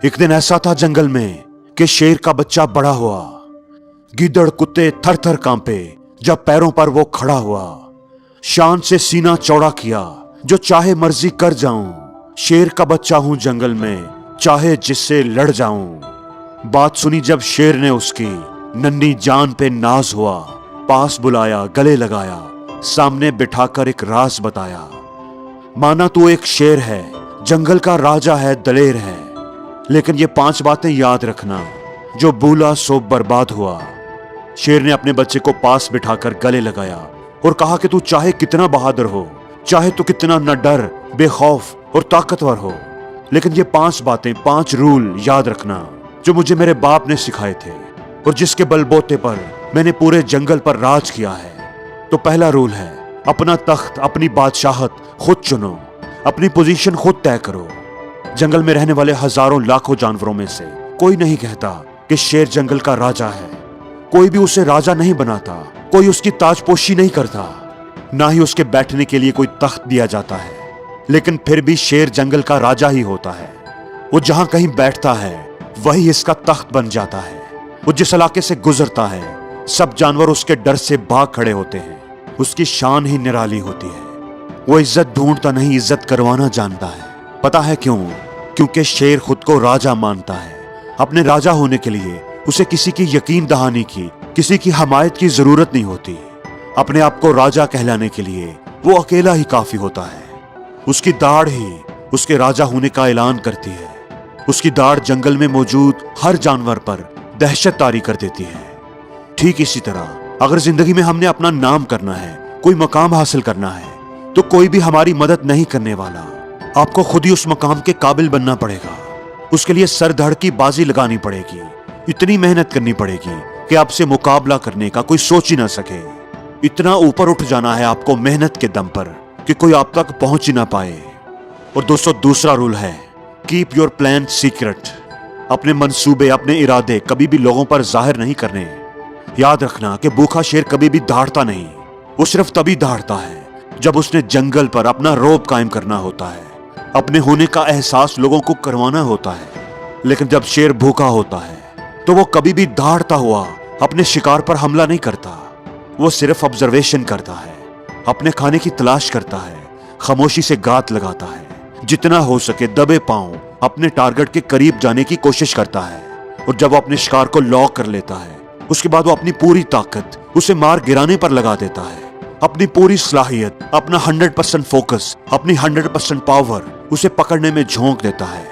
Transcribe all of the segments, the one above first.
एक दिन ऐसा था जंगल में कि शेर का बच्चा बड़ा हुआ। गीदड़ कुत्ते थर थर कांपे जब पैरों पर वो खड़ा हुआ। शान से सीना चौड़ा किया, जो चाहे मर्जी कर जाऊं। शेर का बच्चा हूं जंगल में, चाहे जिससे लड़ जाऊं। बात सुनी जब शेर ने उसकी, नन्ही जान पे नाज हुआ। पास बुलाया, गले लगाया, सामने बिठाकर एक राज बताया। माना तू एक शेर है, जंगल का राजा है, दलेर है, लेकिन ये 5 बातें याद रखना, जो भूला सो बर्बाद हुआ। शेर ने अपने बच्चे को पास बिठाकर गले लगाया और कहा कि तू चाहे कितना बहादुर हो, चाहे तू कितना न डर, बेखौफ और ताकतवर हो, लेकिन ये 5 बातें, 5 रूल याद रखना, जो मुझे मेरे बाप ने सिखाए थे और जिसके बलबूते पर मैंने पूरे जंगल पर राज किया है। तो पहला रूल है, अपना तख्त, अपनी बादशाहत खुद चुनो, अपनी पोजीशन खुद तय करो। जंगल में रहने वाले हजारों लाखों जानवरों में से कोई नहीं कहता कि शेर जंगल का राजा है। कोई भी उसे राजा नहीं बनाता, कोई उसकी ताजपोशी नहीं करता, ना ही उसके बैठने के लिए कोई तख्त दिया जाता है। लेकिन फिर भी शेर जंगल का राजा ही होता है। वो जहां कहीं बैठता है वही इसका तख्त बन जाता है। वो जिस इलाके से गुजरता है सब जानवर उसके डर से भाग खड़े होते हैं। उसकी शान ही निराली होती है। वो इज्जत ढूंढता नहीं, इज्जत करवाना जानता है। पता है क्यों? क्योंकि शेर खुद को राजा मानता है। अपने राजा होने के लिए उसे किसी की यकीन दहानी की, किसी की हमायत की जरूरत नहीं होती। अपने आप को राजा कहलाने के लिए वो अकेला ही काफी होता है। उसकी दाढ़ ही उसके राजा होने का ऐलान करती है। उसकी दाढ़ जंगल में मौजूद हर जानवर पर दहशत तारी कर देती है। ठीक इसी तरह अगर जिंदगी में हमने अपना नाम करना है, कोई मकाम हासिल करना है, तो कोई भी हमारी मदद नहीं करने वाला। आपको खुद ही उस मकाम के काबिल बनना पड़ेगा। उसके लिए सर धड़ की बाजी लगानी पड़ेगी, इतनी मेहनत करनी पड़ेगी कि आपसे मुकाबला करने का कोई सोच ही ना सके। इतना ऊपर उठ जाना है आपको मेहनत के दम पर कि कोई आप तक पहुंच ही ना पाए। और दोस्तों, दूसरा रूल है, कीप योर प्लान सीक्रेट। अपने मंसूबे, अपने इरादे कभी भी लोगों पर जाहिर नहीं करने। याद रखना कि भूखा शेर कभी भी दहाड़ता नहीं। वो सिर्फ तभी दहाड़ता है जब उसने जंगल पर अपना रौब कायम करना होता है, अपने होने का एहसास लोगों को करवाना होता है। लेकिन जब शेर भूखा होता है तो वो कभी भी दहाड़ता हुआ अपने शिकार पर हमला नहीं करता। वो सिर्फ ऑब्जर्वेशन करता है, अपने खाने की तलाश करता है, खामोशी से गात लगाता है, जितना हो सके दबे पांव अपने टारगेट के करीब जाने की कोशिश करता है। और जब वो अपने शिकार को लॉक कर लेता है, उसके बाद वो अपनी पूरी ताकत उसे मार गिराने पर लगा देता है। अपनी पूरी सलाहियत, अपना 100% फोकस, अपनी 100% पावर उसे पकड़ने में झोंक देता है।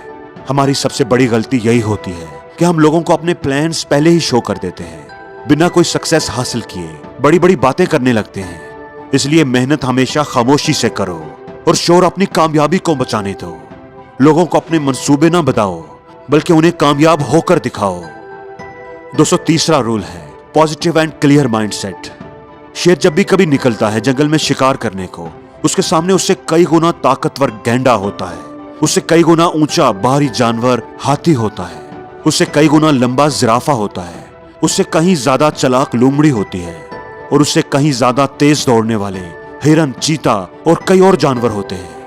हमारी सबसे बड़ी गलती यही होती है कि हम लोगों को अपने प्लान्स पहले ही शो कर देते हैं। बिना कोई सक्सेस हासिल किए बड़ी बड़ी बातें करने लगते हैं। इसलिए मेहनत हमेशा खामोशी से करो और शोर अपनी कामयाबी को बचाने दो। लोगों को अपने मंसूबे ना बताओ, बल्कि उन्हें कामयाब होकर दिखाओ। दोस्तों, तीसरा रूल है, पॉजिटिव एंड क्लियर माइंडसेट। शेर जब भी कभी निकलता है जंगल में शिकार करने को, उसके सामने उससे कई गुना ताकतवर गैंडा होता है, उससे कई गुना ऊंचा भारी जानवर हाथी होता है, उससे कई गुना लंबा जिराफा होता है, उससे कहीं ज्यादा चालाक लोमड़ी होती है, और उससे कहीं ज्यादा तेज दौड़ने वाले हिरन, चीता और कई और जानवर होते हैं।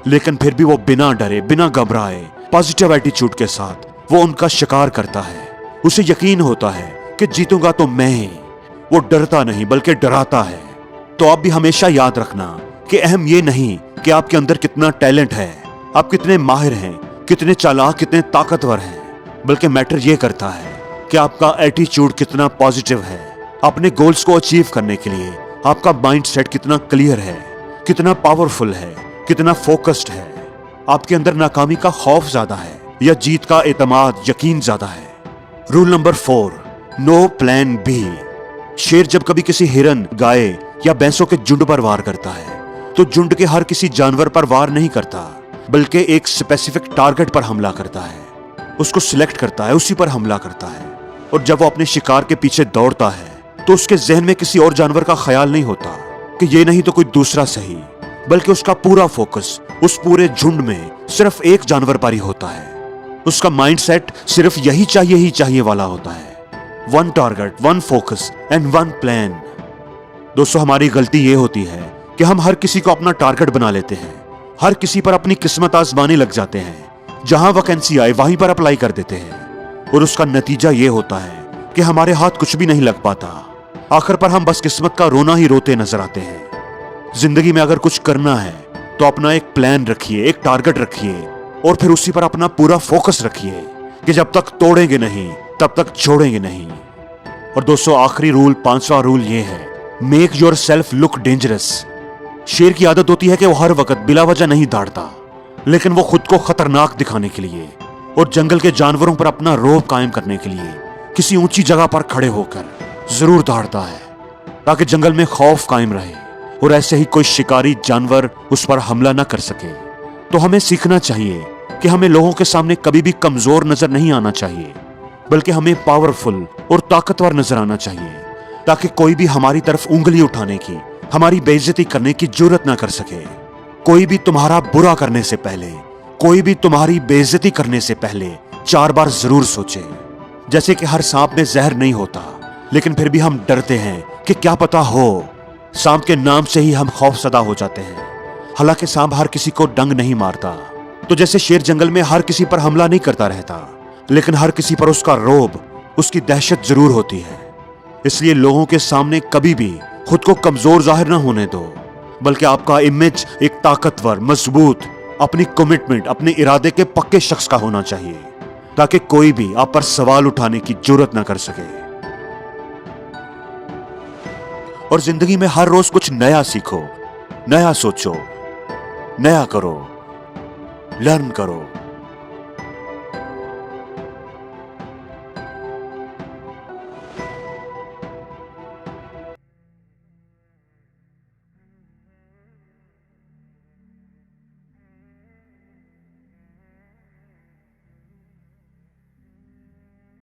लेकिन फिर भी वो बिना डरे, बिना घबराए, पॉजिटिव एटीट्यूड के साथ वो उनका शिकार करता है। उसे यकीन होता है कि जीतूंगा तो मैं ही। वो डरता नहीं बल्कि डराता है। तो आप भी हमेशा याद रखना कि अहम ये नहीं कि आपके अंदर कितना टैलेंट है, आप कितने माहिर हैं, कितने चालाक, कितने ताकतवर हैं, बल्कि मैटर ये करता है कि आपका एटीट्यूड कितना पॉजिटिव है। अपने गोल्स को अचीव करने के लिए आपका माइंडसेट कितना क्लियर है, कितना पावरफुल है, कितना फोकस्ड है। आपके अंदर नाकामी का खौफ ज्यादा है या जीत का एतमाद, यकीन ज्यादा है। Rule number 4, no plan B. शेर जब कभी किसी हिरन, गाय या भैंसों के झुंड पर वार करता है तो झुंड के हर किसी जानवर पर वार नहीं करता, बल्कि एक स्पेसिफिक टारगेट पर हमला करता है। उसको सिलेक्ट करता है, उसी पर हमला करता है। और जब वो अपने शिकार के पीछे दौड़ता है तो उसके जहन में किसी और जानवर का ख्याल नहीं होता कि ये नहीं तो कोई दूसरा सही, बल्कि उसका पूरा फोकस उस पूरे झुंड में सिर्फ एक जानवर पर ही होता है। उसका माइंडसेट सिर्फ यही चाहिए वाला होता है। 1 टारगेट, 1 फोकस एंड 1 प्लान। दोस्तों, हमारी गलती ये होती है कि हम हर किसी को अपना टारगेट बना लेते हैं, हर किसी पर अपनी किस्मत आजमाने लग जाते हैं, जहां वैकेंसी आए वहीं पर अप्लाई कर देते हैं और उसका नतीजा ये होता है कि हमारे हाथ कुछ भी नहीं लग पाता। आखिर पर हम बस किस्मत का रोना ही रोते नजर आते हैं। जिंदगी में अगर कुछ करना है तो अपना एक प्लान रखिए, एक टारगेट रखिए और फिर उसी पर अपना पूरा फोकस रखिए कि जब तक तोड़ेंगे नहीं तब तक छोड़ेंगे नहीं। और दोस्तों, आखिरी रूल, 5वां रूल ये है, make your self look dangerous. शेर की आदत होती है कि वो हर वक्त बिला वजह नहीं दौड़ता, लेकिन वो खुद को खतरनाक दिखाने के लिए और जंगल के जानवरों पर अपना रौब कायम करने के लिए किसी ऊंची जगह पर खड़े होकर जरूर दौड़ता है, ताकि जंगल में खौफ कायम रहे और ऐसे ही कोई शिकारी जानवर उस पर हमला न कर सके। तो हमें सीखना चाहिए कि हमें लोगों के सामने कभी भी कमजोर नजर नहीं आना चाहिए, बल्कि हमें पावरफुल और ताकतवर नजर आना चाहिए, ताकि कोई भी हमारी तरफ उंगली उठाने की, हमारी बेइज्जती करने की जुर्रत ना कर सके। कोई भी तुम्हारा बुरा करने से पहले, कोई भी तुम्हारी बेइज्जती करने से पहले 4 बार जरूर सोचे। जैसे कि हर सांप में जहर नहीं होता, लेकिन फिर भी हम डरते हैं कि क्या पता हो। सांप के नाम से ही हम खौफसदा हो जाते हैं। हालांकि सांप हर किसी को डंग नहीं मारता। तो जैसे शेर जंगल में हर किसी पर हमला नहीं करता रहता, लेकिन हर किसी पर उसका रौब, उसकी दहशत जरूर होती है। इसलिए लोगों के सामने कभी भी खुद को कमजोर जाहिर ना होने दो, बल्कि आपका इमेज एक ताकतवर, मजबूत, अपनी कमिटमेंट, अपने इरादे के पक्के शख्स का होना चाहिए, ताकि कोई भी आप पर सवाल उठाने की जुर्रत ना कर सके। और जिंदगी में हर रोज कुछ नया सीखो, नया सोचो, नया करो, लर्न करो।